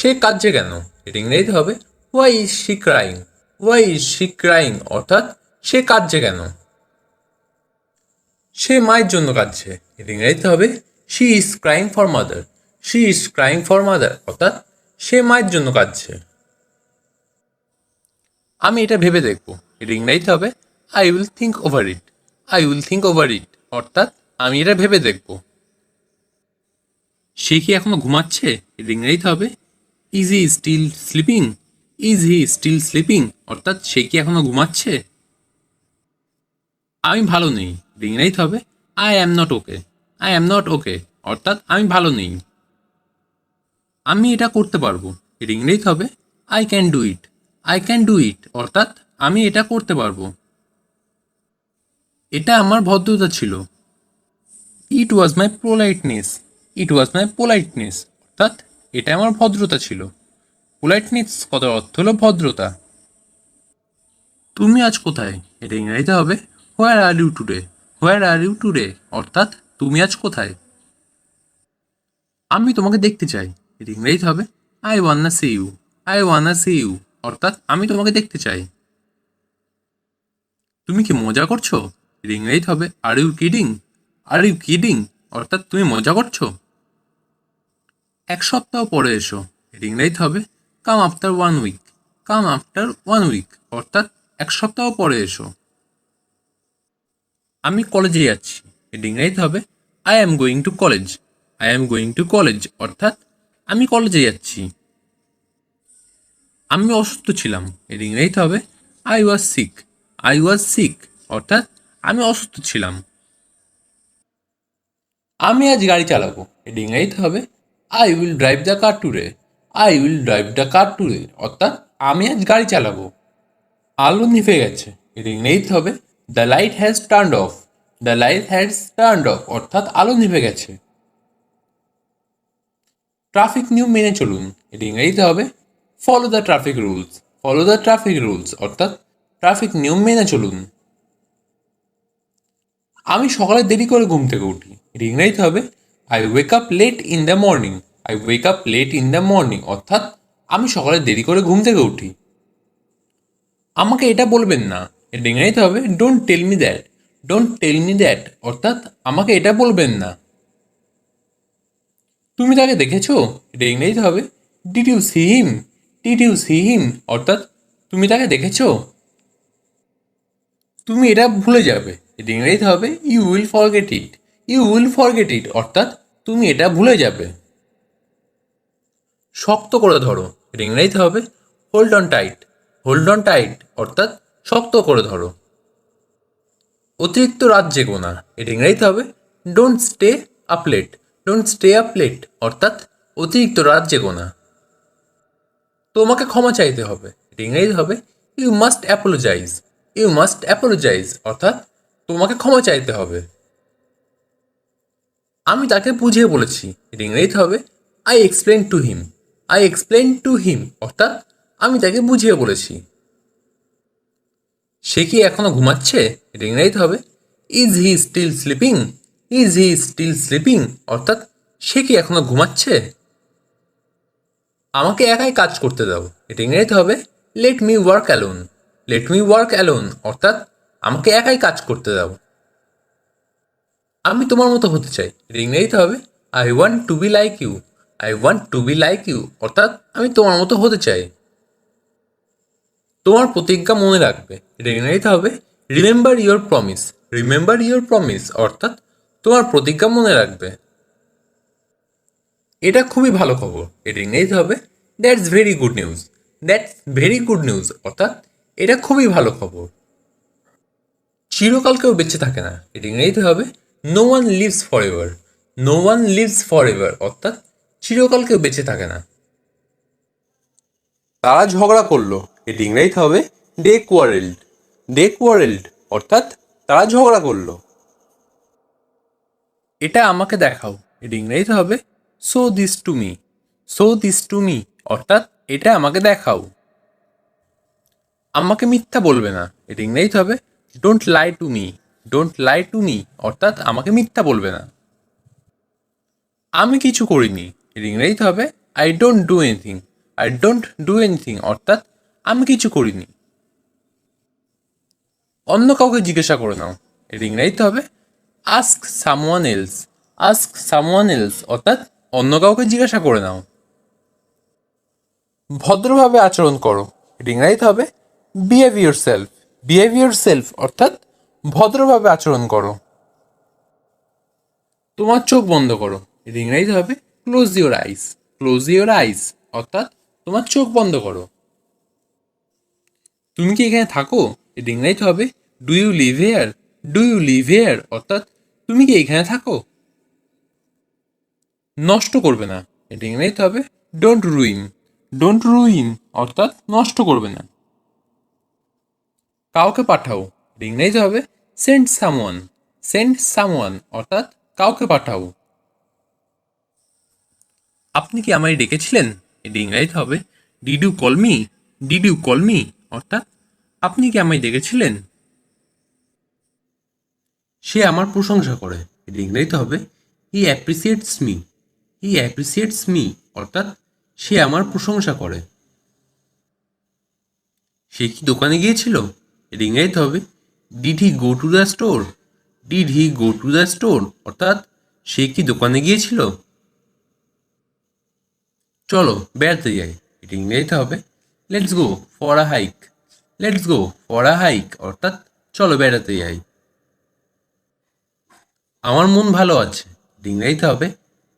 সে কাঁদছে কেন? এটা ইংরেজিতে হবে why is she crying. Why is she crying অর্থাৎ সে কাঁদছে কেন? সে মায়ের জন্য কাঁদছে। এটা ইংরেজিতে হবে she is crying for mother. She is crying for mother অর্থাৎ সে মায়ের জন্য কাঁদছে। আমি এটা ভেবে দেখব। এটা ইংরেজিতে হবে I will think over it. I will think over it অর্থাৎ আমি এটা ভেবে দেখব। সে কি এখনো ঘুমাচ্ছে? এটা ইংরেজিতে হবে is he still sleeping. Is he still sleeping অর্থাৎ সে কি এখনো ঘুমাচ্ছে? আমি ভালো নেই। এটা ইংরেজিতে হবে I am not okay. I am not okay অর্থাৎ আমি ভালো নেই। আমি এটা করতে পারবো। এটা ইংরেজিতে হবে I can do it. I can do it অর্থাৎ আমি এটা করতে পারবো। এটা আমার ভদ্রতা ছিল। ইট ওয়াজ মাই পোলাইটনেস। ইট ওয়াজ মাই পোলাইটনেস অর্থাৎ এটা আমার ভদ্রতা ছিল। পোলাইটনেস কথার অর্থ হলো ভদ্রতা। তুমি আজ কোথায়? এটা ইংরেজিতে হবে where are you today. Where are you today অর্থাৎ তুমি আজ কোথায়? আমি তোমাকে দেখতে চাই। এটা ইংরেজিতে হবে I wanna see you. I wanna see you অর্থাৎ আমি তোমাকে দেখতে চাই। তুমি কি মজা করছো? এটা ইংরেজিতে হবে are you kidding. Are you kidding অর্থাৎ তুমি মজা করছো। এক সপ্তাহ পরে এসো। এটা ইংরেজিতে হবে come after one week. Come after one week অর্থাৎ এক সপ্তাহ পরে এসো। আমি কলেজে যাচ্ছি। এটা ইংরেজিতে হবে I am going to college. I am going to college অর্থাৎ আমি কলেজে যাচ্ছি। আমি অসুস্থ ছিলাম। এটা ইংরেজিতে হবে I was sick. I was sick অর্থাৎ আমি অসুস্থ ছিলাম। আমি আজ গাড়ি চালাবো। এটা ইংরেজিতে হবে I will drive the car today. I will drive the car today অর্থাৎ আমি আজ গাড়ি চালাবো। আলো নিভে গেছে। এটা ইংরেজিতে হবে the light has turned of. The light has turned of অর্থাৎ আলো নিভে গেছে। ট্রাফিক নিয়ম মেনে চলুন। এটা ইংরেজিতে হবে follow the traffic rules. Follow the traffic rules অর্থাৎ ট্রাফিক নিয়ম মেনে চলুন। আমি সকালে দেরি করে ঘুম থেকে উঠি। এটা ইংরেজিতে হবে I wake up late in the morning. I wake up late in the morning অর্থাৎ আমি সকালে দেরি করে ঘুম থেকে উঠি। আমাকে এটা বলবেন না। এটা ইংরেজিতে হবে don't tell me that. Don't tell me that অর্থাৎ আমাকে এটা বলবেন না। তুমি তাকে দেখেছো? এটা ইংরেজিতে হবে did you see him. Did you see him অর্থাৎ তুমি তাকে দেখেছো? তুমি এটা ভুলে যাবে। এটা ইংরেজিতে হবে you will forget it. You will forget it অর্থাৎ তুমি এটা ভুলে যাবে। শক্ত করে ধরো। এটা ইংরেজিতে হবে hold on tight. Hold on tight অর্থাৎ শক্ত করে ধরো। অতিরিক্ত রাত জেগো না। এটা ইংরেজিতে হবে don't stay up late. Don't stay up late অর্থাৎ অতিরিক্ত রাত জেগো না। তোমাকে ক্ষমা চাইতে হবে। এটা ইংরেজিতে হবে you must apologise. You must apologise অর্থাৎ তোমাকে ক্ষমা চাইতে হবে। আমি তাকে বুঝিয়ে বলেছি। এটা ইংরেজিতে হবে I explain to him. I explain to him অর্থাৎ আমি তাকে বুঝিয়ে বলেছি। সে কি এখনো ঘুমাচ্ছে? এটা ইংরেজিতে হবে is he still sleeping. Is he still sleeping অর্থাৎ সে কি এখনো ঘুমাচ্ছে? আমাকে একাই কাজ করতে দাও। এটা ইংরেজিতে হবে let me work alone. Let me work alone অর্থাৎ আমাকে একাই কাজ করতে দাও। আমি তোমার মতো হতে চাই। এটা ইংরেজিতে হবে I want to be like you. I want to be like you অর্থাৎ আমি তোমার মতো হতে চাই। তোমার প্রতিজ্ঞা মনে রাখবে। এটা ইংরেজিতে হবে remember your promise. Remember your promise অর্থাৎ তোমার প্রতিজ্ঞা মনে রাখবে। এটা খুবই ভালো খবর। এটা ইংরেজিতে হবে that's very good news. That's very good news অর্থাৎ এটা খুবই ভালো খবর। চিরকাল কেউ বেঁচে থাকে না। এটা ইংরেজিতে হবে no one lives forever. No one lives forever অর্থাৎ চিরকাল কেউ বেঁচে থাকে না। তারা ঝগড়া করলো। এটা ইংরেজিতে হবে দে কোয়ারেলড। দে কোয়ারেলড অর্থাৎ তারা ঝগড়া করলো। এটা আমাকে দেখাও। এটা ইংরেজিতে হবে show this to me. Show this to me অর্থাৎ এটা আমাকে দেখাও। আমাকে মিথ্যা বলবে না। এটা ইংরেজিতে হবে don't lie to me. Don't lie to me অর্থাৎ আমাকে মিথ্যা বলবে না। আমি কিছু করিনি। এটা ইংরেজিতে হবে I don't do anything. I don't do anything অর্থাৎ আমি কিছু করিনি। অন্য কাউকে জিজ্ঞাসা করে নাও, এর ইংরেজিতে হবে ask someone else. Ask someone else অর্থাৎ অন্য কাউকে জিজ্ঞাসা করে নাও। ভদ্রভাবে আচরণ করো, এর ইংরেজিতে হবে বিহেভ ইয়োরসেলফ। বিহেভ ইয়োরসেলফ অর্থাৎ ভদ্রভাবে আচরণ করো। তোমার চোখ বন্ধ করো, এর ইংরেজিতে হবে close your ice. Close your আইস অর্থাৎ তোমার চোখ বন্ধ করো। তুমি কি এখানে থাকো, এর ইংরেজিতে হবে do you live here. Do you live here অর্থাৎ তুমি কি এখানে থাকো। নষ্ট করবে না, এর ইংরেজিতে হবে ডোন্ট রুইন। ডোন্ট রুইন অর্থাৎ নষ্ট করবে না। কাউকে পাঠাও, এর ইংরেজিতে হবে সেন্ড সামওয়ান। সেন্ড সামওয়ান অর্থাৎ কাউকে পাঠাও। আপনি কি আমায় ডেকেছিলেন, এর ইংরেজিতে হবে did you call me. Did you call me অর্থাৎ আপনি কি আমায় ডেকেছিলেন। সে আমার প্রশংসা করে, এর ইংরেজিতে হবে হি অ্যাপ্রিসিয়েটস মি। হি অ্যাপ্রিসিয়েটস মি অর্থাৎ সে আমার প্রশংসা করে। সে কি দোকানে গিয়েছিল, এর ইংরেজিতে হবে did he go to the store. Did he go to the store অর্থাৎ সে কি দোকানে গিয়েছিল। চলো বেড়াতে যাই, এর ইংরেজিতে হবে let's go for a hike. Let's go for a hike অর্থাৎ চলো বেড়াতে যাই। আমার মন ভালো আছে, এর ইংরেজিতে হবে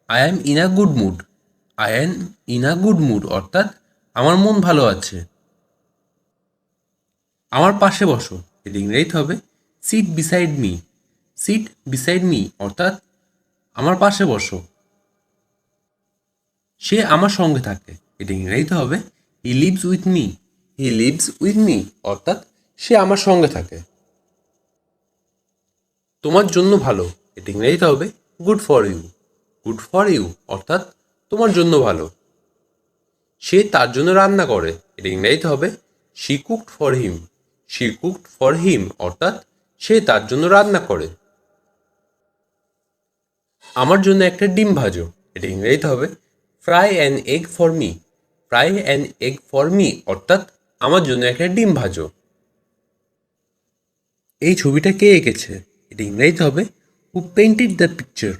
I am in a good mood. I am in a good mood অর্থাৎ আমার মন ভালো আছে। আমার পাশে বসো, এর ইংরেজিতে হবে seat beside me. Seat beside me অর্থাৎ আমার পাশে বসো। সে আমার সঙ্গে থাকে, এর ইংরেজিতে হবে he lives with me. He lives with me অর্থাৎ সে আমার সঙ্গে থাকে। তোমার জন্য ভালো, এর ইংরেজিতে হবে good for you. Good for you অর্থাৎ তোমার জন্য ভালো। সে তার জন্য রান্না করে, এর ইংরেজিতে হবে she cooked for him. She cooked for him অর্থাৎ সে তার জন্য রান্না করে। আমার জন্য একটা ডিম ভাজো, এটা ইংরেজিতে হবে fry an egg for me. Fry an egg for me অর্থাৎ আমার জন্য একটা ডিম ভাজো। এই ছবিটা কে এঁকেছে, এটা ইংরেজিতে হবে who painted the picture.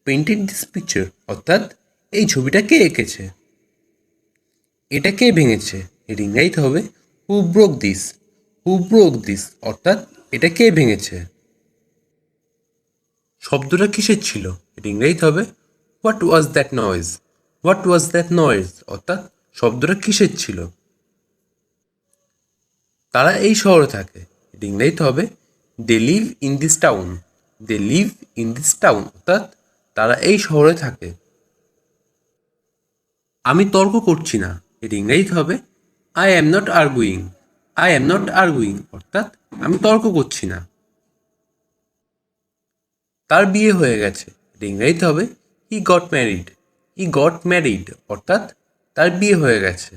Painted this picture অর্থাৎ এই ছবিটা কে এঁকেছে। এটা কে ভেঙেছে, এর ইংরেজিতে হবে who broke this. Who broke this অর্থাৎ এটা কে ভেঙেছে। শব্দটা কিসের ছিল, এর ইংরেজিতে হবে what was that noise. What was that noise অর্থাৎ শব্দটা কিসের ছিল। তারা এই শহরে থাকে, এর ইংরেজিতে হবে they live in this town. They live in this town অর্থাৎ তারা এই শহরে থাকে। আমি তর্ক করছি না, এর ইংরেজিতে হবে I am not arguing. I am not arguing অর্থাৎ আমি তর্ক করছি না। তার বিয়ে হয়ে গেছে, এর ইংরেজিতে হবে he got married. He got married অর্থাৎ তার বিয়ে হয়ে গেছে।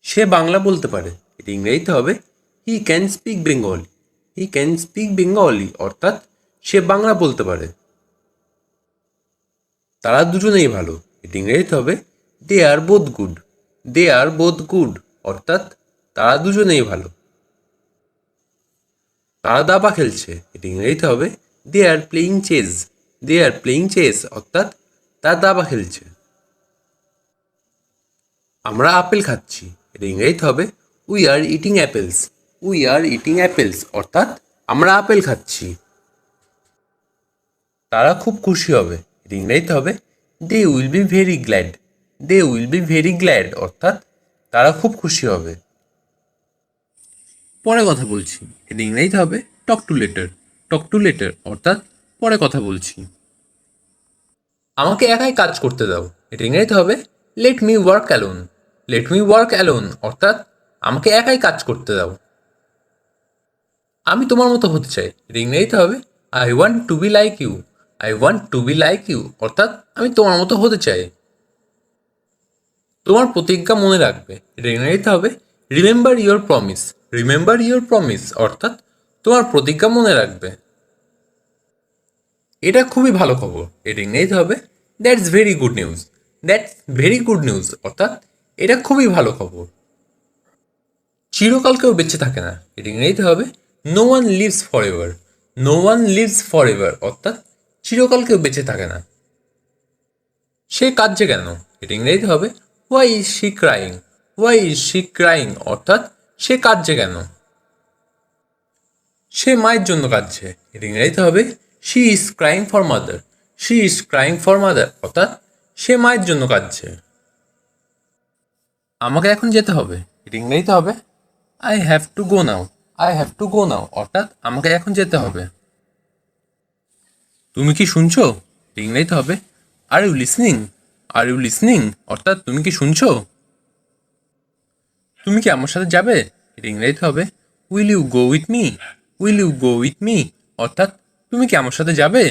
সে বাংলা বলতে পারে, এর ইংরেজিতে হবে he can speak Bengali. He can speak Bengali অর্থাৎ সে বাংলা বলতে পারে। তারা দুজনেই ভালো, এর ইংরেজিতে হবে they R both good. They R both good অর্থাৎ তারা দুজনেই ভালো। তারা দাবা খেলছে, এর ইংরেজিতে হবে they are playing chess. They are playing chess অর্থাৎ তারা দাবা খেলছে। আমরা আপেল খাচ্ছি, এর ইংরেজিতে হবে we are eating apples. We are eating apples অর্থাৎ আমরা আপেল খাচ্ছি। তারা খুব খুশি হবে, এর ইংরেজিতে হবে they will be very glad. They will be very glad অর্থাৎ তারা খুব খুশি হবে। পরে কথা বলছি, এর ইংরেজিতে হবে talk to letter. Talk to letter অর্থাৎ পরে কথা বলছি। আমাকে একাই কাজ করতে দাও, এর ইংরেজিতে হবে let me work alone. Let me work alone অর্থাৎ আমাকে একাই কাজ করতে দাও। আমি তোমার মতো হতে চাই, এর ইংরেজিতে হবে I want to be like you. I want to be like you অর্থাৎ আমি তোমার মতো হতে চাই। তোমার প্রতিজ্ঞা মনে রাখবে, এর ইংরেজিতে হবে remember your promise. Remember your promise অর্থাৎ তোমার প্রতিজ্ঞা মনে রাখবে। এটা খুবই ভালো খবর, এর ইংরেজিতে হবে that's very good news. That's very good news, অর্থাৎ এটা খুবই ভালো খবর। চিরকাল কেউ বেঁচে থাকে না, এটা ইংরেজিতে হবে no one lives forever. No one lives forever অর্থাৎ চিরকাল কেউ বেঁচে থাকে না। সে কাঁদছে কেন, এটা ইংরেজিতে হবে why is she crying. Why is she crying অর্থাৎ সে কাঁদছে কেন। সে মায়ের জন্য কাঁদছে, এটা ইংরেজিতে হবে she is crying for mother. She is crying for mother অর্থাৎ সে মায়ের জন্য কাঁদছে। আমাকে এখন যেতে হবে, এটা ইংরেজিতে হবে I have to go now. I have to go now অর্থাৎ আমাকে এখন যেতে হবে। তুমি কি শুনছো, এটা ইংরেজিতে হবে are you listening. Are you listening অর্থাৎ তুমি কি শুনছো। তুমি কি আমার সাথে যাবে, এটা ইংরেজিতে হবে will you go with me. Will you go with me অর্থাৎ তুমি কি আমার সাথে যাবে।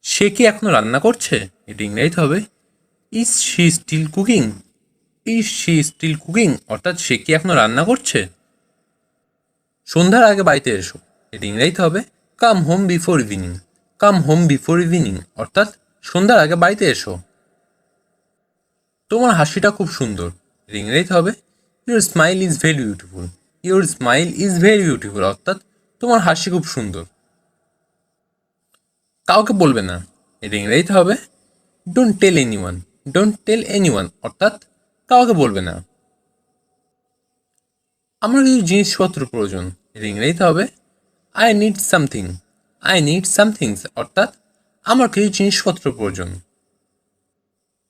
সে কি এখনো রান্না করছে, এটা ইংরেজিতে হবে is she still cooking. Is she still cooking অর্থাৎ সে কি এখনো রান্না করছে। সন্ধ্যার আগে বাড়িতে এসো, এটা ইংরেজিতে হবে come home before evening. Come home before evening অর্থাৎ সন্ধ্যার আগে বাড়িতে এসো। তোমার হাসিটা খুব সুন্দর, এটা ইংরেজিতে হবে your smile is very beautiful. Your smile is very beautiful অর্থাৎ তোমার হাসি খুব সুন্দর। কাউকে বলবে না, এটা ইংরেজিতে হবে don't tell anyone. Don't tell anyone অর্থাৎ কাউকে বলবে না। আমার কিছু জিনিসপত্র প্রয়োজন, এটা ইংরেজিতে হবে I need something. I need somethings অর্থাৎ আমার কিছু জিনিসপত্র প্রয়োজন।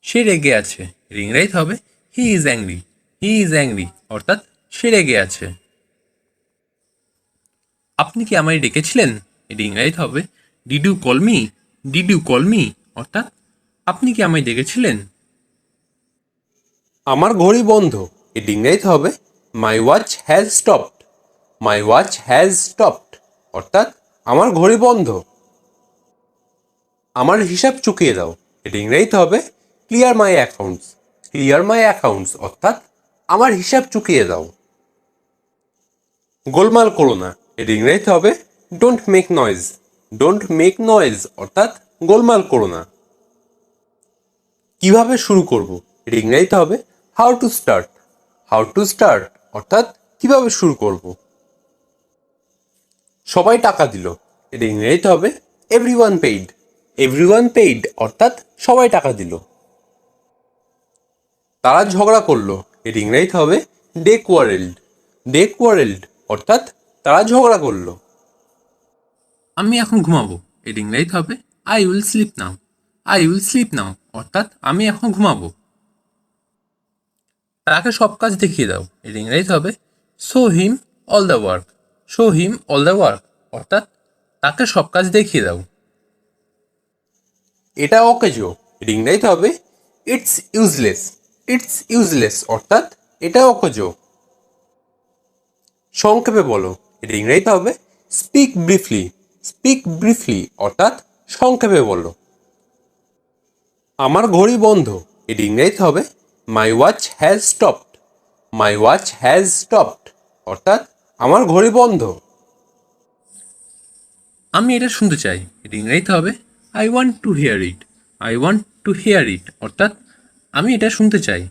সে রেগে আছে, এটা ইংরেজিতে হবে he is angry. He is angry অর্থাৎ সে রেগে আছে। আপনি কি আমায় ডেকেছিলেন, এটা ইংরেজিতে হবে did you call me. Did you call me অর্থাৎ আপনি কি আমায় ডেকেছিলেন। আমার ঘড়ি বন্ধ, এটা ইংরেজিতে হবে my watch has stopped. My watch has stopped অর্থাৎ আমার ঘড়ি বন্ধ। আমার হিসাব চুকিয়ে দাও, এটা ইংরেজিতে হবে ক্লিয়ার মাই অ্যাকাউন্টস। ক্লিয়ার মাই অ্যাকাউন্টস অর্থাৎ আমার হিসাব চুকিয়ে দাও। গোলমাল করো না, এটা ইংরেজিতে হবে don't make noise. Don't make noise অর্থাৎ গোলমাল করো না। কিভাবে শুরু করব, এটা ইংরেজিতে হবে how to start. How to start অর্থাৎ কিভাবে শুরু করব। সবাই টাকা দিল, এটা ইংরেজিতে হবে এভরিওয়ান পেইড। এভরিওয়ান পেইড অর্থাৎ সবাই টাকা দিল। তারা ঝগড়া করলো, এটা ইংরেজিতে হবে দে কোয়ারেলড। দে কোয়ারেলড অর্থাৎ তারা ঝগড়া করলো। আমি এখন ঘুমাবো, এটা ইংরেজিতে হবে I will sleep now. I will sleep now অর্থাৎ আমি এখন ঘুমাবো। তাকে সব কাজ দেখিয়ে দাও, এটা ইংরেজিতে হবে show him all the work. Show him all the work অর্থাৎ তাকে সব কাজ দেখিয়ে দাও। এটা অকেজো, এটা ইংরেজিতে হবে ইটস ইউজলেস। ইটস ইউজলেস অর্থাৎ এটা অকেজো। সংক্ষেপে বলো, এটা ইংরেজিতে হবে স্পিক ব্রিফলি। স্পিক ব্রিফলি অর্থাৎ সংক্ষেপে বলো। আমার ঘড়ি বন্ধ, এটা ইংরেজিতে হবে my watch has stopped. My watch has stopped অর্থাৎ আমার ঘড়ি বন্ধ। আমি এটা শুনতে চাই, এটা ইংরেজিতে হবে I want to hear it. I want to hear it অর্থাৎ আমি এটা শুনতে চাই।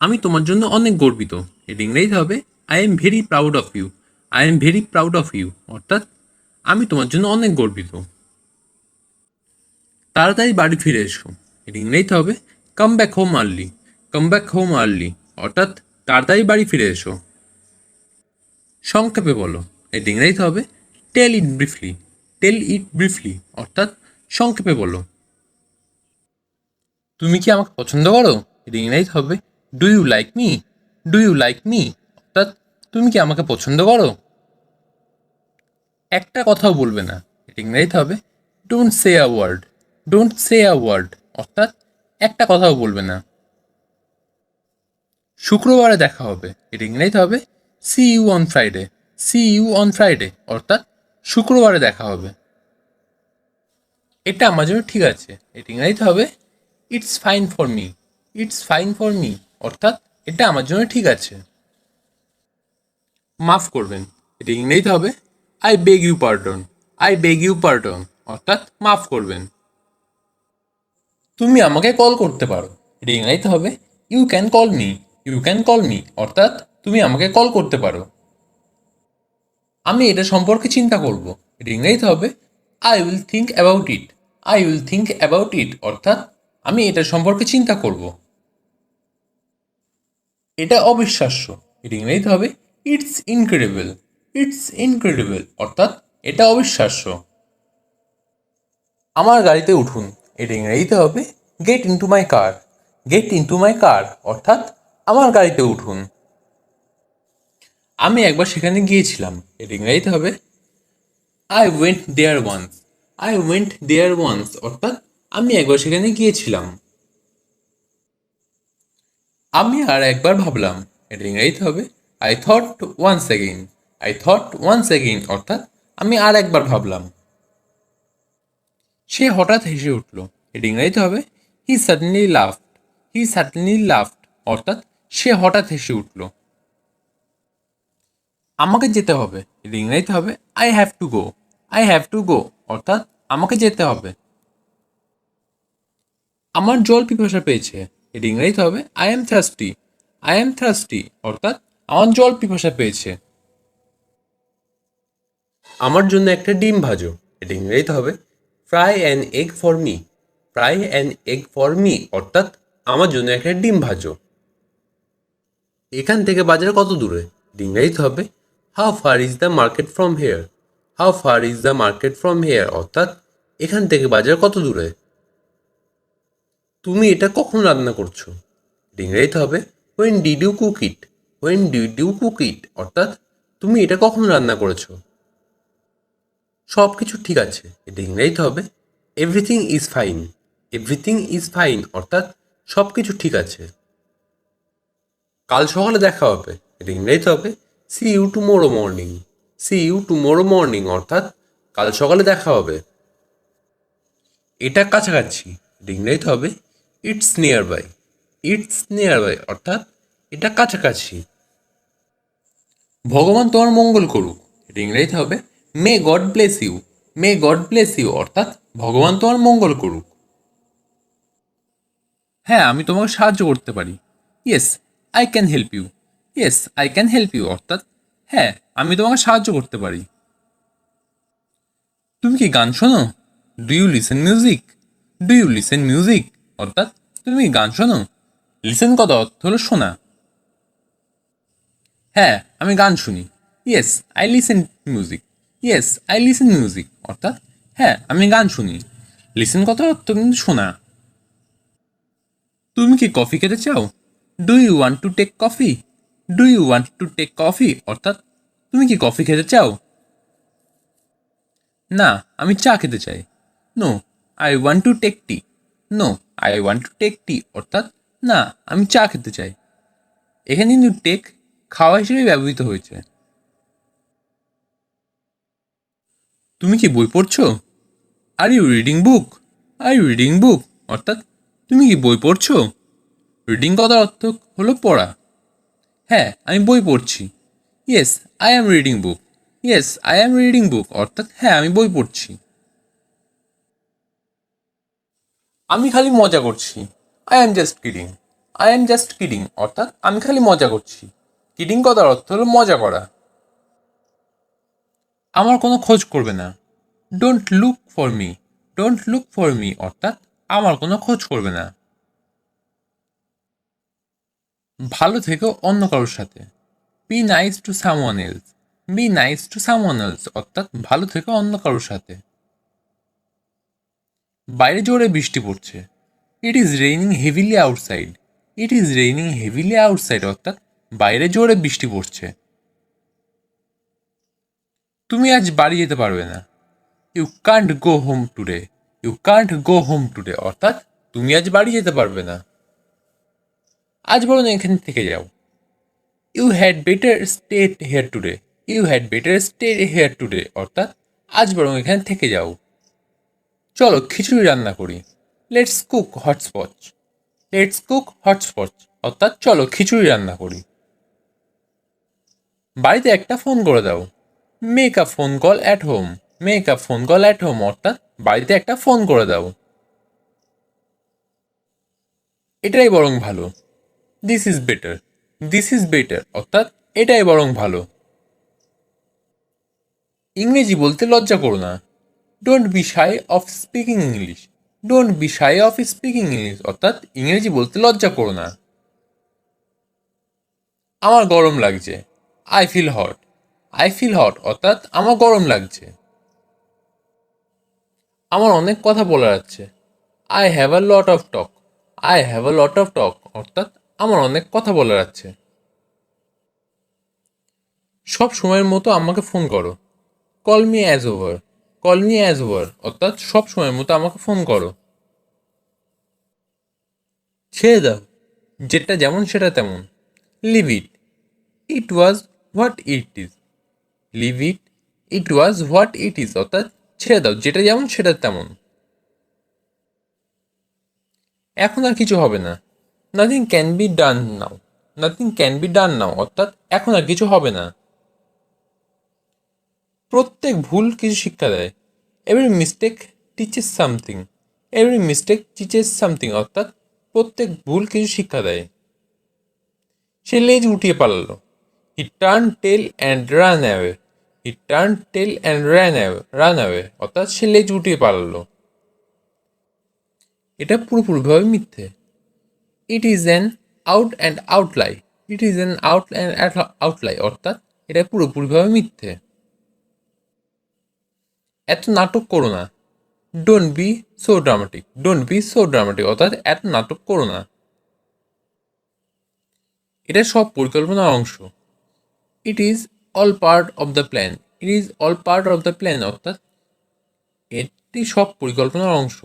আমি তোমার জন্য অনেক গর্বিত, এটা ইংরেজিতে হবে I am very proud of you. I am very proud of you অর্থাৎ আমি তোমার জন্য অনেক গর্বিত। তাড়াতাড়ি বাড়ি ফিরে এসো, এটা ইংরেজিতে হবে come back home early. Come back home early অর্থাৎ তাড়াতাড়ি বাড়ি ফিরে এসো। সংক্ষেপে বলো, এটা ইংরেজিতে হবে টেল ইট ব্রিফলি। টেল ইট ব্রিফলি অর্থাৎ সংক্ষেপে বলো। তুমি কি আমাকে পছন্দ করো, এটা ইংরেজিতে হবে do you like me. Do you like me অর্থাৎ তুমি কি আমাকে পছন্দ করো। একটা কথাও বলবে না, এটা ইংরেজিতে হবে don't say a word. Don't say a word অর্থাৎ একটা কথাও বলবে না। শুক্রবারে দেখা হবে, এটা ইংরেজিতে হবে see you on Friday. See you on Friday অর্থাৎ শুক্রবারে দেখা হবে। এটা আমার জন্য ঠিক আছে, এটা ইংরেজিতে হবে it's fine for me. It's fine for me অর্থাৎ এটা আমার জন্য ঠিক আছে। মাফ করবেন, এটা ইংরেজিতে হবে I beg you pardon. I beg you pardon অর্থাৎ মাফ করবেন। তুমি আমাকে কল করতে পারো। এটা ইংরেজিতে হবে you can call me. You can call me অর্থাৎ তুমি আমাকে কল করতে পারো। আমি এটা সম্পর্কে চিন্তা করব। এটা ইংরেজিতে হবে I will think about it. I will think about it অর্থাৎ আমি এটা সম্পর্কে চিন্তা করব। এটা অবিশ্বাস্য। এটা ইংরেজিতে হবে ইটস ইনক্রেডিবল। ইটস ইনক্রেডিবল অর্থাৎ এটা অবিশ্বাস্য। আমার গাড়িতে উঠুন। এটা ইংরেজিতে হবে get into my car. Get into my car অর্থাৎ আমার গাড়িতে উঠুন। আমি একবার সেখানে গিয়েছিলাম। এটা ইংরেজিতে হবে I went there once. I went there once অর্থাৎ আমি একবার সেখানে গিয়েছিলাম। আমি আর একবার ভাবলাম। এটা ইংরেজিতে হবে I thought once again. I thought once again অর্থাৎ আমি আর একবার ভাবলাম। সে হঠাৎ হেসে উঠল। এটা ইংরেজিতে হবে হি সাডেনলি লাফড। হি সাডেনলি লাফড অর্থাৎ সে হঠাৎ হেসে উঠল। আমাকে যেতে হবে। এটা ইংরেজিতে হবে I have to go. I have to গো অর্থাৎ আমাকে যেতে হবে। আমার জল পিপাসা পেয়েছে। এটা ইংরেজিতে হবে I am thirsty. I am thirsty অর্থাৎ আমার জল পিপাসা পেয়েছে। আমার জন্য একটা ডিম ভাজো। এটা ইংরেজিতে হবে fry an egg for me. Fry an egg for me অর্থাৎ আমার জন্য একটা ডিম ভাজো। এখান থেকে বাজার কত দূরে? এটা ইংরেজিতে হবে how far is the market from here. How far is the market from here অর্থাৎ এখান থেকে বাজার কত দূরে। তুমি এটা কখন রান্না করছো? এটা ইংরেজিতে হবে when did you cook it. When did you cook it অর্থাৎ তুমি এটা কখন রান্না করেছো। সব কিছু ঠিক আছে। এটা ইংরেজিতে হবে everything is fine. Everything is fine অর্থাৎ সব কিছু ঠিক আছে। কাল সকালে দেখা হবে। এটা ইংরেজিতে হবে see you tomorrow morning. See you tomorrow morning অর্থাৎ কাল সকালে দেখা হবে। এটা কাছাকাছি। এটা ইংরেজিতে হবে it's nearby. It's nearby অর্থাৎ এটা কাছাকাছি। ভগবান তোমার মঙ্গল করুক। এটা ইংরেজিতে হবে may God bless you. May God bless you অর্থাৎ ভগবান তোমার মঙ্গল করুক। হ্যাঁ, আমি তোমাকে সাহায্য করতে পারি। Yes I can help you. Yes I can help you অর্থাৎ হ্যাঁ, আমি তোমাকে সাহায্য করতে পারি। তুমি কি গান শোনো? Do you listen music? Do you listen music অর্থাৎ তুমি কি গান শোনো? লিসেন কথা অর্থ হলো শোনা। হ্যাঁ, আমি গান শুনি। Yes I listen music. Yes I listen music অর্থাৎ হ্যাঁ, আমি গান শুনি। লিসেন কথা অর্থ কিন্তু শোনা। তুমি কি কফি খেতে চাও? Do you want to take coffee? Do you want to take coffee অর্থাৎ তুমি কি কফি খেতে চাও? না, আমি চা খেতে চাই। No I want to take tea. No I want to take tea অর্থাৎ না, আমি চা খেতে চাই। এখানে কিন্তু টেক খাওয়া হিসেবে ব্যবহৃত হয়েছে। তুমি কি বই পড়ছো? Are you reading book? Are you reading book অর্থাৎ তুমি কি বই পড়ছো? রিডিং কথার অর্থ হলো পড়া। হ্যাঁ, আমি বই পড়ছি। Yes I am reading book. Yes I am reading book অর্থাৎ হ্যাঁ, আমি বই পড়ছি। আমি খালি মজা করছি। I am just kidding. I am just kidding অর্থাৎ আমি খালি মজা করছি। কিডিং কথার অর্থ হলো মজা করা। আমার কোনো খোঁজ করবে না। Don't look for me. Don't look for me অর্থাৎ আমার কোনো খোঁজ করবে না। ভালো থেকো অন্য কারোর সাথে। Be nice to someone else. Be nice to someone else অর্থাৎ ভালো থেকো অন্য কারোর সাথে। বাইরে জোরে বৃষ্টি পড়ছে। It is raining heavily outside. It is raining heavily outside অর্থাৎ বাইরে জোরে বৃষ্টি পড়ছে। তুমি আজ বাড়ি যেতে পারবে না। You can't go home today. You can't go home today অর্থাৎ তুমি আজ বাড়ি যেতে পারবে না। আজ বরং এখান থেকে যাও। You had better stay here today. You had better stay here today অর্থাৎ আজ বরং এখানে থেকে যাও। চলো খিচুড়ি রান্না করি। Let's cook hotchpotch. Let's cook hotchpotch অর্থাৎ চলো খিচুড়ি রান্না করি। বাড়িতে একটা ফোন করে দাও। Make a phone call at home. Make a phone call at home অর্থাৎ বাড়িতে একটা ফোন করে দাও। এটাই বরং ভালো। This is better. This is better অর্থাৎ এটাই বরং ভালো। ইংরেজি বলতে লজ্জা করো না। Don't be shy of speaking English. Don't be shy of speaking English অর্থাৎ ইংরেজি বলতে লজ্জা করো না। আমার গরম লাগছে। I feel hot. I feel hot অর্থাৎ আমার গরম লাগছে। আমার অনেক কথা বলার আছে। I have a lot of talk. I have a lot of টক অর্থাৎ আমার অনেক কথা বলার আছে। সব সময়ের মতো আমাকে ফোন করো। Call me as over. Call me as over অর্থাৎ সব সময়ের মতো আমাকে ফোন করো। ছেড়ে দাও, যেটা যেমন সেটা তেমন। Leave it, it was what it is. Leave it, it was what it is অর্থাৎ ছেড়ে দাও, যেটা যেমন সেটা তেমন। এখন আর কিছু হবে না। Nothing can be done now. Nothing can be done now অর্থাৎ এখন আর কিছু হবে না। প্রত্যেক ভুল কিছু শিক্ষা দেয়। Every mistake teaches something. Every mistake teaches something অর্থাৎ প্রত্যেক ভুল কিছু শিক্ষা দেয়। সে লেজ উঠিয়ে পালালো। He turn tail and run away. He turn tail and run away অর্থাৎ সে লেজ উঠিয়ে পালালো। এটা পুরোপুরিভাবে মিথ্যে। It is an out and out lie. It is an out and out lie অর্থাৎ এটা পুরোপুরিভাবে মিথ্যে। এত নাটক করো না। Don't be so dramatic. Don't be so dramatic অর্থাৎ এত নাটক করো না। এটা সব পরিকল্পনার অংশ। It is all part of the plan. It is all part of the plan অর্থাৎ এটি সব পরিকল্পনার অংশ।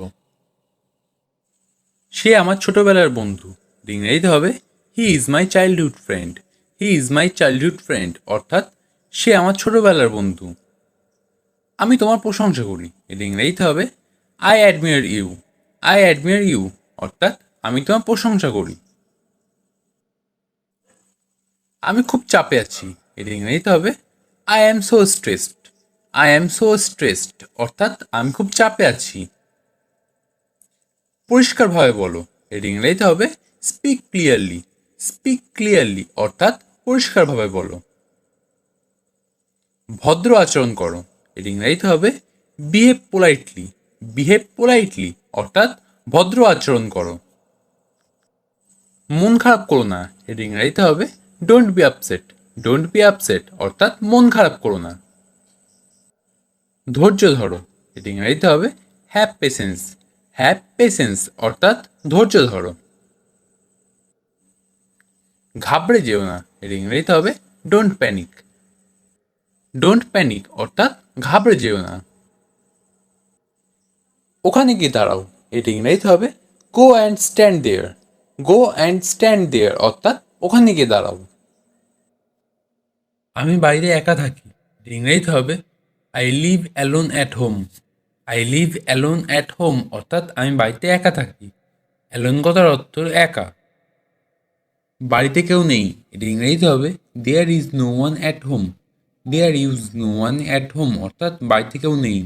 সে আমার ছোটবেলার বন্ধু। ইংরেজিতে হবে he is my childhood friend. He is my childhood friend অর্থাৎ সে আমার ছোটবেলার বন্ধু। আমি তোমার প্রশংসা করি। এটা ইংরেজিতে হবে I admire you. I admire you অর্থাৎ আমি তোমার প্রশংসা করি। আমি খুব চাপে আছি। এটা ইংরেজিতে হবে I am so stressed. I am so stressed অর্থাৎ আমি খুব চাপে আছি। পরিষ্কারভাবে বলো। এটা ইংরেজিতে হবে স্পিক ক্লিয়ারলি। স্পিক ক্লিয়ারলি অর্থাৎ পরিষ্কারভাবে বলো। ভদ্র আচরণ করো। এটা ইংরেজিতে হবে বিহেভ পোলাইটলি। বিহেভ পোলাইটলি অর্থাৎ ভদ্র আচরণ করো। মন খারাপ করো না। এটা ইংরেজিতে হবে don't be upset. Don't be upset অর্থাৎ মন খারাপ করো না। ধৈর্য ধরো। এটা ইংরেজিতে হবে হ্যাভ পেশেন্স। হ্যাভ পেশেন্স অর্থাৎ ধৈর্য ধরো। ঘাবড়ে যেও না। এটা ইংরেজিতে হবে ডোন্ট প্যানিক। ডোন্ট প্যানিক অর্থাৎ ঘাবড়ে যেও না। ওখানে গিয়ে দাঁড়াও। এটা ইংরেজিতে হবে go and stand there. Go and stand there অর্থাৎ ওখানে গিয়ে দাঁড়াও। আমি বাইরে একা থাকি। ইংরেজিতে হবে I live alone at home. I live alone at home অর্থাৎ আমি বাড়িতে একা থাকি। অ্যালোন কথার অর্থ একা। বাড়িতে কেউ নেই। এটা ইংরেজিতে হবে there is no one at home. There is no one at home অর্থাৎ বাড়িতে কেউ নেই।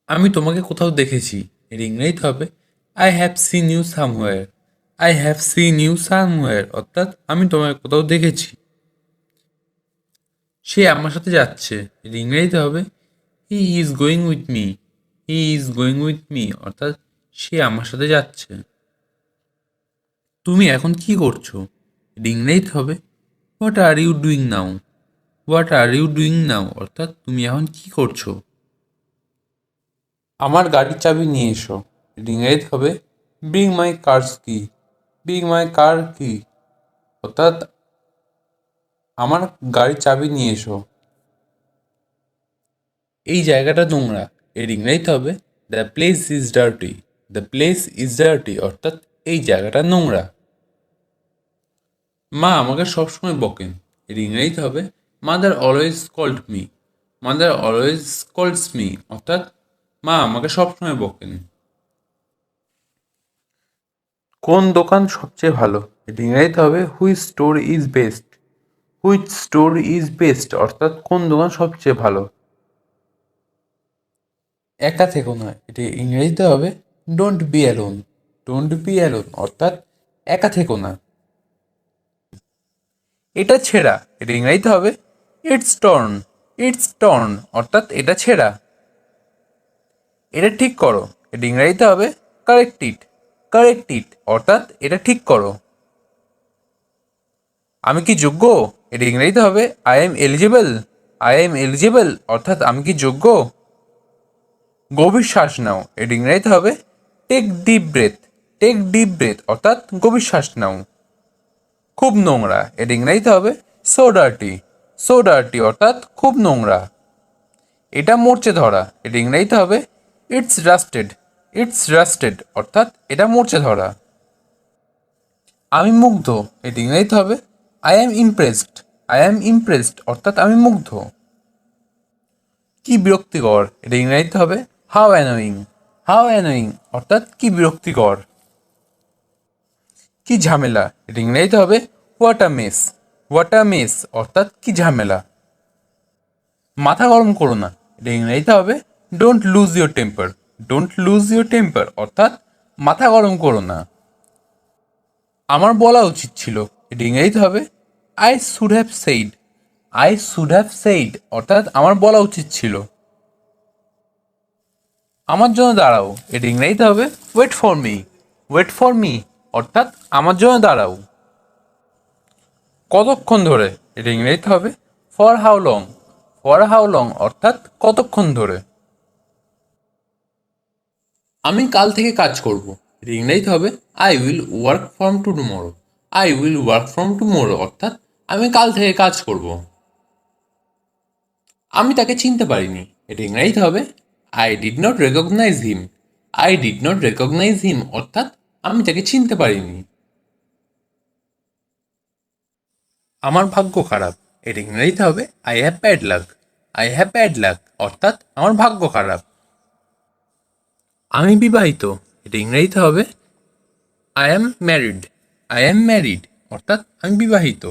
আমি তোমাকে কোথাও দেখেছি। এর ইংরেজিতে হবে I have seen you somewhere. I have seen you somewhere অর্থাৎ আমি তোমাকে কোথাও দেখেছি। সে আমার সাথে যাচ্ছে। এর ইংরেজিতে হবে he is going with me. He is going with me অর্থাৎ সে আমার সাথে যাচ্ছে। তুমি এখন কি করছো? এর ইংরেজিতে হবে what are you doing now. What are you doing now অর্থাৎ তুমি এখন কি করছো? আমার গাড়ির চাবি নিয়ে এসো। এর ইংরেজিতে হবে ব্রিং মাই কারস কি। ব্রিং মাই কার কি অর্থাৎ আমার গাড়ির চাবি নিয়ে এসো। এই জায়গাটা নোংরা। এর ইংরেজিতে হবে the place is dirty. The place is dirty অর্থাৎ এই জায়গাটা নোংরা। মা আমাকে সবসময় বকেন। এর ইংরেজিতে হবে mother always called me. Mother always calls me অর্থাৎ মা আমাকে সবসময় বকেন। কোন দোকান সবচেয়ে ভালো? এর ইংরেজিতে হবে which store is best. Which store is best অর্থাৎ কোন দোকান সবচেয়ে ভালো। একা থেকো না। এটি ইংরেজিতে হবে don't B alone. Don't be alone অর্থাৎ একা থেকো না। এটা ছেঁড়া, এটা ইংরাজিতে হবে ইটস টর্ন। ইটস টর্ন অর্থাৎ এটা ছেঁড়া। এটা ঠিক করো, এটা ইংরাজিতে হবে কারেক্ট ইট। কারেক্ট ইট অর্থাৎ এটা ঠিক করো। আমি কি যোগ্য, এটা ইংরাজিতে হবে I M eligible. I am eligible অর্থাৎ আমি কি যোগ্য। গভীর শ্বাস নাও, এটা ইংরাজিতে হবে take deep breath. Take deep breath অর্থাৎ গভীর শ্বাস নাও। খুব নোংরা, এটা ইংরাজিতে হবে সো ডার্টি। সো ডার্টি অর্থাৎ খুব নোংরা। এটা মরচে ধরা, এটা ইংরাজিতে হবে ইটস রাস্টেড। ইটস রাস্টেড অর্থাৎ এটা মরচে ধরা। আমি মুগ্ধ, এটা ইংরাজিতে হবে I am impressed. I am impressed অর্থাৎ আমি মুগ্ধ। কি বিরক্তিকর, এটা ইংরাজিতে হবে হাউ অ্যানোয়িং। হাউ অ্যানোয়িং অর্থাৎ কি বিরক্তিকর। কি ঝামেলা, এটা ইংরাজিতে হবে what a mace. What a mace অর্থাৎ কি ঝামেলা। মাথা গরম করো না, এটা ইংরাজিতে হবে don't lose your temper. Don't lose your temper অর্থাৎ মাথা গরম করো না। আমার বলা উচিত ছিল, এটা ইংরেজিতে হবে I should have said. I should have said অর্থাৎ আমার বলা উচিত ছিল। আমার জন্য দাঁড়াও, এটা ইংরেজিতে হবে wait for me. Wait for me অর্থাৎ আমার জন্য দাঁড়াও। কতক্ষণ ধরে, এটা ইংরেজিতে হবে for how long. For how long অর্থাৎ কতক্ষণ ধরে। আমি কাল থেকে কাজ করব, এটা ইংরেজিতে হবে I will work from tomorrow. I will work from tomorrow অর্থাৎ আমি কাল থেকে কাজ করব। আমি তাকে চিনতে পারিনি, এটা ইংরেজিতে হবে I did not recognise him. I did not recognise him অর্থাৎ আমি তাকে চিনতে পারিনি। আমার ভাগ্য খারাপ, এটা ইংরেজিতে হবে I have bad luck. I have bad luck অর্থাৎ আমার ভাগ্য খারাপ। আমি বিবাহিত, এটা ইংরেজিতে হবে I am married. I am married অর্থাৎ আমি বিবাহিত।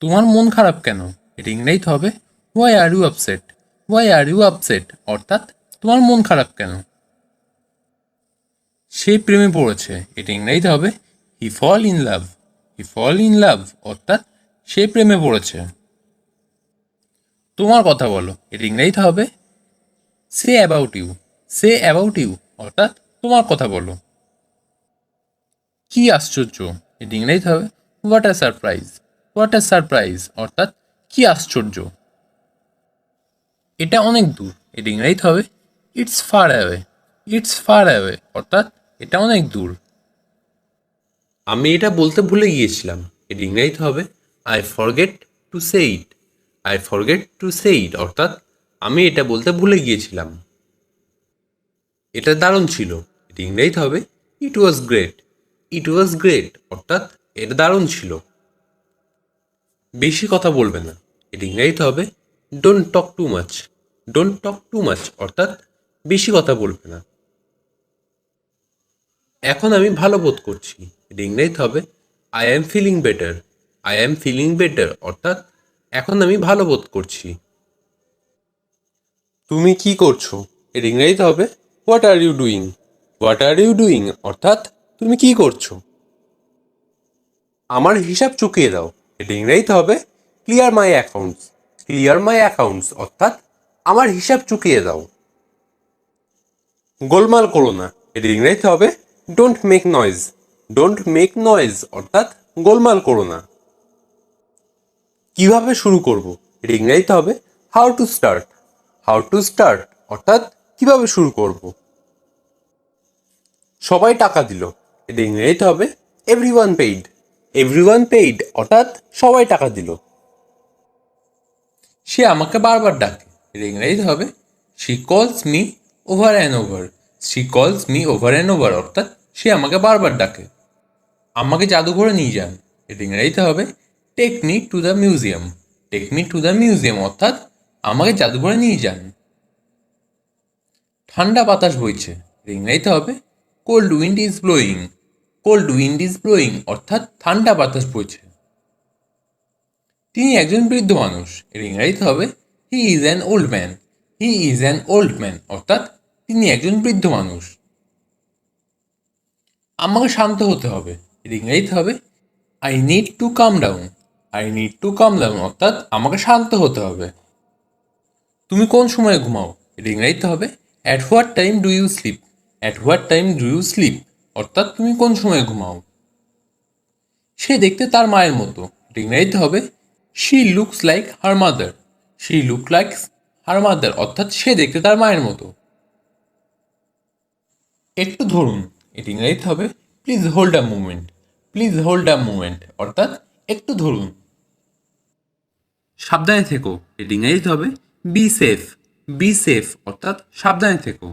তোমার মন খারাপ কেন, এটা ইংরেজিতে হবে why are you upset. Why are you upset অর্থাৎ তোমার মন খারাপ কেন। সে প্রেমে পড়েছে, এটা ইংরেজিতে হবে হি fall in love. He fall in love অর্থাৎ সে প্রেমে পড়েছে। তোমার কথা বলো, এটা ইংরেজিতে হবে say about you. Say about you অর্থাৎ তোমার কথা বলো। কি আশ্চর্য, এটা ইংরেজিতে হবে what a surprise. What a surprise অর্থাৎ কি আশ্চর্য। এটা অনেক দূর, এটা ইংরেজিতে হবে it's far away. It's far away অর্থাৎ এটা অনেক দূর। আমি এটা বলতে ভুলে গিয়েছিলাম, এটা ইংরেজিতে হবে I forget to say it. I forget to say it অর্থাৎ আমি এটা বলতে ভুলে গিয়েছিলাম। এটা দারুণ ছিল, এটা ইংরেজিতে হবে it was great. It was great অর্থাৎ এটা দারুণ ছিল। বেশি কথা বলবে না, এটা ইংরেজিতে হবে don't talk too much. Don't talk too much অর্থাৎ বেশি কথা বলবে না। এখন আমি ভালো বোধ করছি, এটা ইংরেজিতে হবে I am feeling better. I am feeling better অর্থাৎ এখন আমি ভালো বোধ করছি। তুমি কি করছো, এর ইংরেজিতে হবে what are you doing. What are you doing অর্থাৎ তুমি কি করছো। আমার হিসাব চুকিয়ে দাও, এটা ইংরেজিতে হবে ক্লিয়ার মাই অ্যাকাউন্টস। ক্লিয়ার মাই অ্যাকাউন্টস অর্থাৎ আমার হিসাব চুকিয়ে দাও। গোলমাল করো না, এর ইংরেজিতে হবে don't make noise. Don't make noise অর্থাৎ গোলমাল করো না। কিভাবে শুরু করব, এর ইংরেজিতে হবে how to start. How to start অর্থাৎ কিভাবে শুরু করব। সবাই টাকা দিল, এটা ইংরেজিতে হবে এভরিওয়ান পেইড। এভরিওয়ান পেইড অর্থাৎ সবাই টাকা দিল। সে আমাকে বারবার ডাকে, এর ইংরেজিতে হবে শি কলস me over and over. She কলস মি ওভার অ্যান্ড ওভার অর্থাৎ সে আমাকে বারবার ডাকে। আমাকে জাদুঘরে নিয়ে যান, এর ইংরেজিতে হবে take me to the museum. Take me to the museum অর্থাৎ আমাকে জাদুঘরে নিয়ে যান। ঠান্ডা বাতাস বইছে, এর ইংরেজিতে হবে cold wind is blowing. Cold wind is blowing অর্থাৎ ঠান্ডা বাতাস বইছে। তিনি একজন বৃদ্ধ মানুষ, এর ইংরেজিতে হবে he is an old man. He is an old man অর্থাৎ তিনি একজন বৃদ্ধ মানুষ। আমাকে শান্ত হতে হবে, এটা ইংরেজিতে হবে I need to calm down. I need to calm down অর্থাৎ আমাকে শান্ত হতে হবে। তুমি কোন সময়ে ঘুমাও, এটা ইংরেজিতে হবে at what time do you sleep. At what time do you sleep অর্থাৎ তুমি কোন সময়ে ঘুমাও। সে দেখতে তার মায়ের মতো, এটা ইংরেজিতে হবে she looks like her mother. She look like her mother অর্থাৎ সে দেখতে তার মায়ের মতো। একটু ধরুন, এটা ইংরেজিতে হবে please hold a movement. Please hold a movement অর্থাৎ একটু ধরুন। সাবধানে থেকো, এটা ইংরেজিতে হবে বি সেফ। বি সেফ অর্থাৎ সাবধানে থেকো।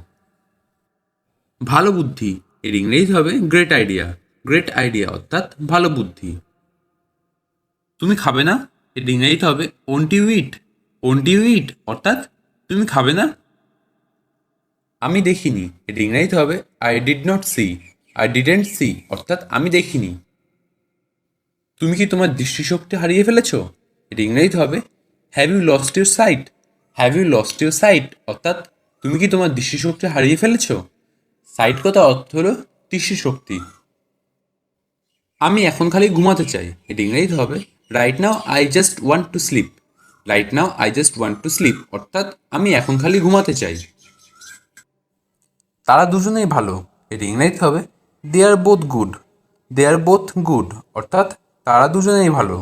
ভালো বুদ্ধি, এর ইংরেজিতে হবে গ্রেট আইডিয়া। গ্রেট আইডিয়া অর্থাৎ ভালো বুদ্ধি। তুমি খাবে না, এর ইংরেজিতে হবে won't you eat. Won't you eat অর্থাৎ তুমি খাবে না। আমি দেখিনি, এর ইংরেজিতে হবে I did not see. I didn't see অর্থাৎ আমি দেখিনি। তুমি কি তোমার দৃষ্টিশক্তি হারিয়ে ফেলেছো, এর ইংরেজিতে হবে have you lost your sight. Have you lost your sight অর্থাৎ তুমি কি তোমার দৃষ্টিশক্তি হারিয়ে ফেলেছো। সাইট কথা অর্থ হলো দৃষ্টিশক্তি। আমি এখন খালি ঘুমাতে চাই, এটা ইংরেজিতে হবে right now I just want to sleep. Right now I just want to sleep অর্থাৎ আমি এখন খালি ঘুমাতে চাই। তারা দুজনেই ভালো, এটা ইংরেজিতে হবে they R both good. They R both good অর্থাৎ তারা দুজনেই ভালো।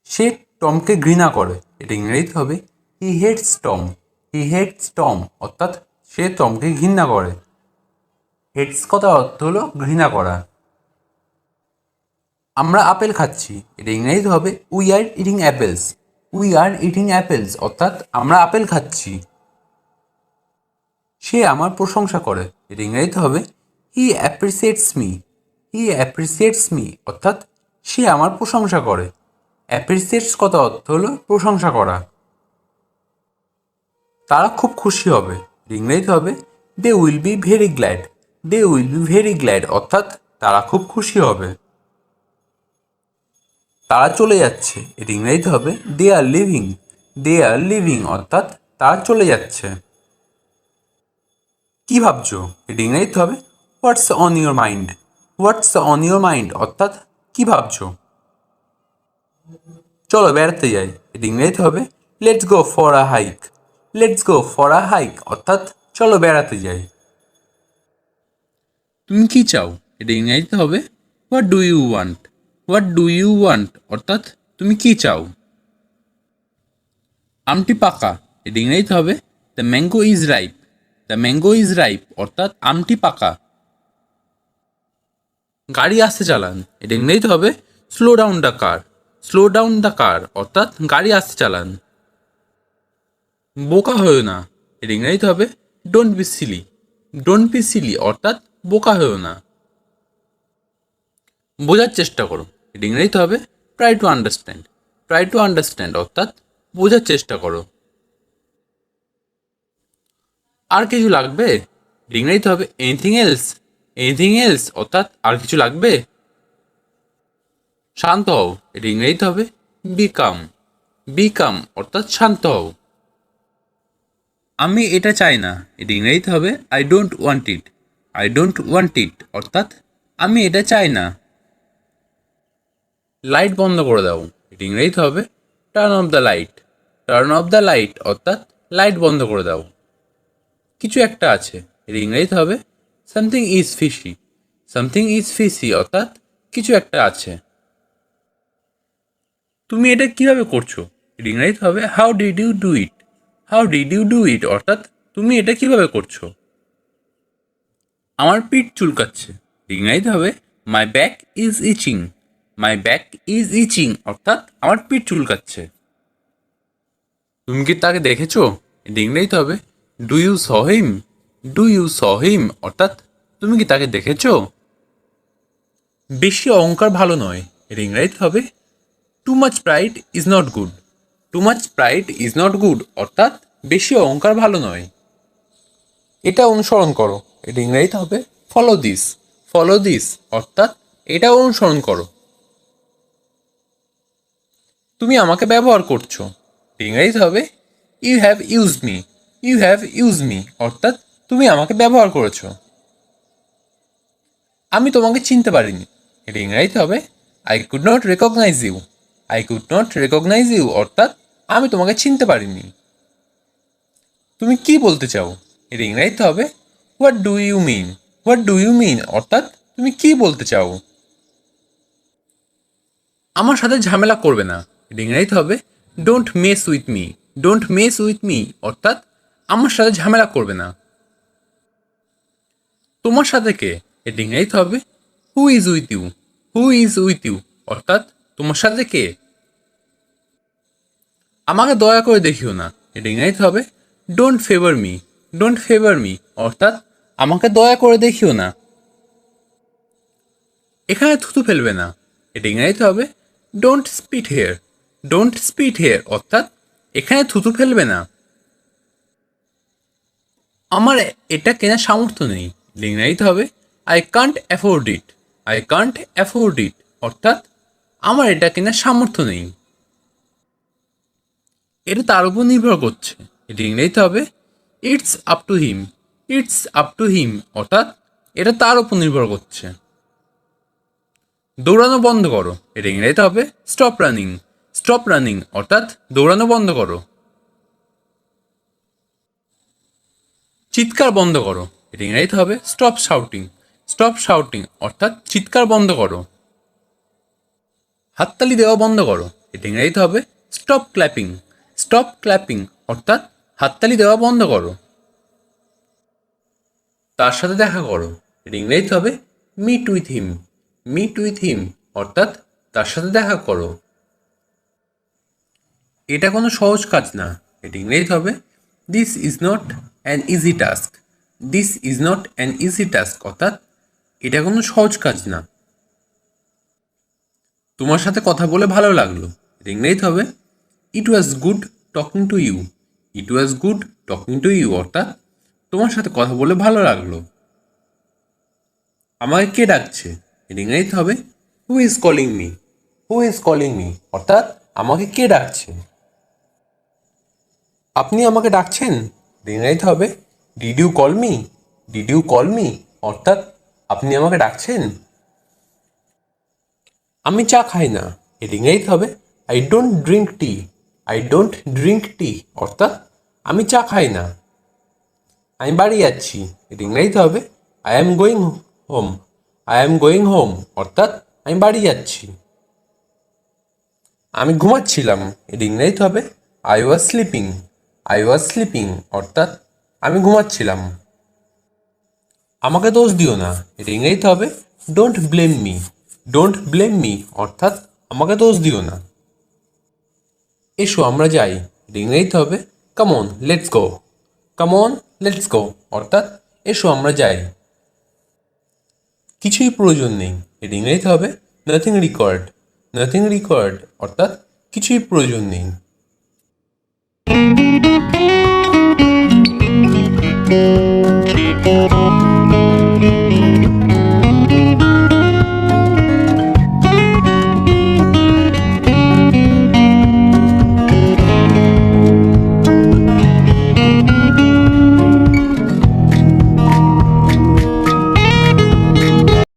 সে টমকে ঘৃণা করে, এটা ইংরেজিতে হবে হি হেটস টম। হি হেটস টম অর্থাৎ সে টমকে ঘৃণা করে। হেটস কথা অর্থ হলো ঘৃণা করা। আমরা আপেল খাচ্ছি, এটা ইংরেজিতে হবে we are eating apples. We are eating apples অর্থাৎ আমরা আপেল খাচ্ছি। সে আমার প্রশংসা করে, এটা ইংরেজিতে হবে হি অ্যাপ্রিসিয়েটস মি। হি অ্যাপ্রিসিয়েটস মি অর্থাৎ সে আমার প্রশংসা করে। অ্যাপ্রিসিয়েটস কথা অর্থ হলো প্রশংসা করা। তারা খুব খুশি হবে, ইংরেজিতে হবে they will be very glad. They will be very glad অর্থাৎ তারা খুব খুশি হবে। তারা চলে যাচ্ছে, এর ইংরেজিতে হবে they R living. They R living অর্থাৎ তারা চলে যাচ্ছে। কি ভাবছো, এর ইংরেজিতে হবে হোয়াটস on your mind. What's on your mind অর্থাৎ কি ভাবছো। চলো বেড়াতে যাই, এর ইংরেজিতে হবে let's go for a hike. Let's go for a hike অর্থাৎ চলো বেড়াতে যাই। তুমি কি চাও, এটা ইংরেজিতে হবে what do you want. What do you want অর্থাৎ তুমি কি চাও। আমটি পাকা, এটা ইংরেজিতে হবে the mango is ripe. The mango is ripe অর্থাৎ আমটি পাকা। গাড়ি আস্তে চালান, এটা ইংরেজিতে হবে slow down the car. Slow down the car অর্থাৎ গাড়ি আস্তে চালান। বোকা হয়েও না, এর ইংরেজিতে হবে don't be silly. Don't be silly অর্থাৎ বোকা হয়েও না। বোঝার চেষ্টা করো, এর ইংরেজিতে হবে try to understand. Try to understand অর্থাৎ বোঝার চেষ্টা করো। আর কিছু লাগবে, ইংরেজিতে হবে এনিথিং এলস। এনিথিং এলস অর্থাৎ আর কিছু লাগবে। শান্ত হও, এটা ইংরেজিতে হবে বিকাম। বিকাম অর্থাৎ শান্ত হও। আমি এটা চাই না, এটা ইংরেজিতে হবে I don't want it. I don't want ইট অর্থাৎ আমি এটা চাই না। লাইট বন্ধ করে দাও, এটা ইংরেজিতে হবে turn off the light. Turn off the light অর্থাৎ লাইট বন্ধ করে দাও। কিছু একটা আছে, এর ইংরেজিতে হবে something is fishy. Something is fishy অর্থাৎ কিছু একটা আছে। তুমি এটা কিভাবে করছো, এর ইংরেজিতে হবে how did you do it. How did you do it অর্থাৎ তুমি এটা কিভাবে করছো। আমার পিঠ চুলকাচ্ছে, ইংরেজিতে হবে my back is itching. My back is itching অর্থাৎ আমার পিঠ চুলকাচ্ছে। তুমি কি তাকে দেখেছো, এটা ইংরেজিতে হবে do you saw him. Do you saw him অর্থাৎ তুমি কি তাকে দেখেছো। বেশি অহংকার ভালো নয়, এর ইংরেজিতে হবে too much pride is not good. Too much pride is not good অর্থাৎ বেশি অহংকার ভালো নয়। এটা অনুসরণ করো, এটা ইংরেজিতে হবে ফলো দিস। ফলো দিস অর্থাৎ এটা অনুসরণ করো। তুমি আমাকে ব্যবহার করছো, ইংরেজিতে হবে you have used me. You have use me অর্থাৎ তুমি আমাকে ব্যবহার করেছো। আমি তোমাকে চিনতে পারিনি। এটা ইংরাজিতে হবে I could not recognise you. I could not recognise you অর্থাৎ আমি তোমাকে চিনতে পারিনি। তুমি কি বলতে চাও? এটা ইংরাজিতে হবে what do you mean. What do you mean অর্থাৎ তুমি কি বলতে চাও? আমার সাথে ঝামেলা করবে না। এটা ইংরাজিতে হবে don't mess with me. Don't mess with me অর্থাৎ আমার সাথে ঝামেলা করবে না। তোমার সাথে কে? এটা ইংরাজিতে হবে who is with you. Who is with you অর্থাৎ তোমার সাথে কে? আমাকে দয়া করে দেখিও না। এটা ইংরাজিতে হবে don't favour me. Don't favour me অর্থাৎ আমাকে দয়া করে দেখিও না। এখানে থুতু ফেলবে না। এটা ইংরাজিতে হবে don't spit here. Don't spit here অর্থাৎ এখানে থুতু ফেলবে না। আমার এটা কেনার সামর্থ্য নেই। এটা ইংরাজিতে হবে I can't afford it. I can't afford it অর্থাৎ আমার এটা কেনার সামর্থ্য নেই। এটা তার উপর নির্ভর করছে। এটা ইংরেজিতে হবে it's up to him. It's up to him অর্থাৎ এটা তার উপর নির্ভর করছে। দৌড়ানো বন্ধ করো। এটা ইংরেজিতে হবে স্টপ রানিং। স্টপ রানিং অর্থাৎ দৌড়ানো বন্ধ করো। চিৎকার বন্ধ করো। এটা ইংরেজিতে হবে স্টপ শাউটিং। স্টপ শাউটিং অর্থাৎ চিৎকার বন্ধ করো। হাততালি দেওয়া বন্ধ করো। এটা ইংরেজিতে হবে স্টপ ক্ল্যাপিং। স্টপ ক্ল্যাপিং অর্থাৎ হাততালি দেওয়া বন্ধ করো। তার সাথে দেখা করো। এটা ইংরেজিতে হবে meet with him. Meet with him অর্থাৎ তার সাথে দেখা করো। এটা কোনো সহজ কাজ না। এটা ইংরেজিতে হবে this is not an easy task. This is not an easy task অর্থাৎ এটা কোনো সহজ কাজ না। তোমার সাথে কথা বলে ভালো লাগলো। এটা ইংরেজিতে হবে it was good talking to you. It was good talking to you অর্থাৎ তোমার সাথে কথা বলে ভালো লাগলো। আমাকে কে ডাকছে? এটা ইংরেজিতে হবে who is calling me. Who is calling me অর্থাৎ আমাকে কে ডাকছে? আপনি আমাকে ডাকছেন? এটা ইংরেজিতে হবে did you call me. Did you call me অর্থাৎ আপনি আমাকে ডাকছেন? আমি চা খাই না। এটা ইংরেজিতে হবে I don't drink tea. I don't drink tea অর্থাৎ আমি চা খাই না। আমি বাড়ি যাচ্ছি। এটা ইংরেজিতে হবে I am going home. I am going home অর্থাৎ আমি বাড়ি যাচ্ছি। আমি ঘুমাচ্ছিলাম। এটা ইংরেজিতে হবে I was sleeping. I was sleeping অর্থাৎ আমি ঘুমাচ্ছিলাম। আমাকে দোষ দিও না। এটা ইংরেজিতে হবে don't blame me. Don't blame me অর্থাৎ আমাকে দোষ দিও না। এসো আমরা যাই। এটা ইংরেজিতে হবে come on let's go. Come on let's go অর্থাৎ এসো আমরা যাই। কিছুই প্রয়োজন নেই। এটা ইংরেজিতে হবে নাথিং রিকোয়ার্ড। নাথিং রিকোয়ার্ড অর্থাৎ কিছুই প্রয়োজন নেই।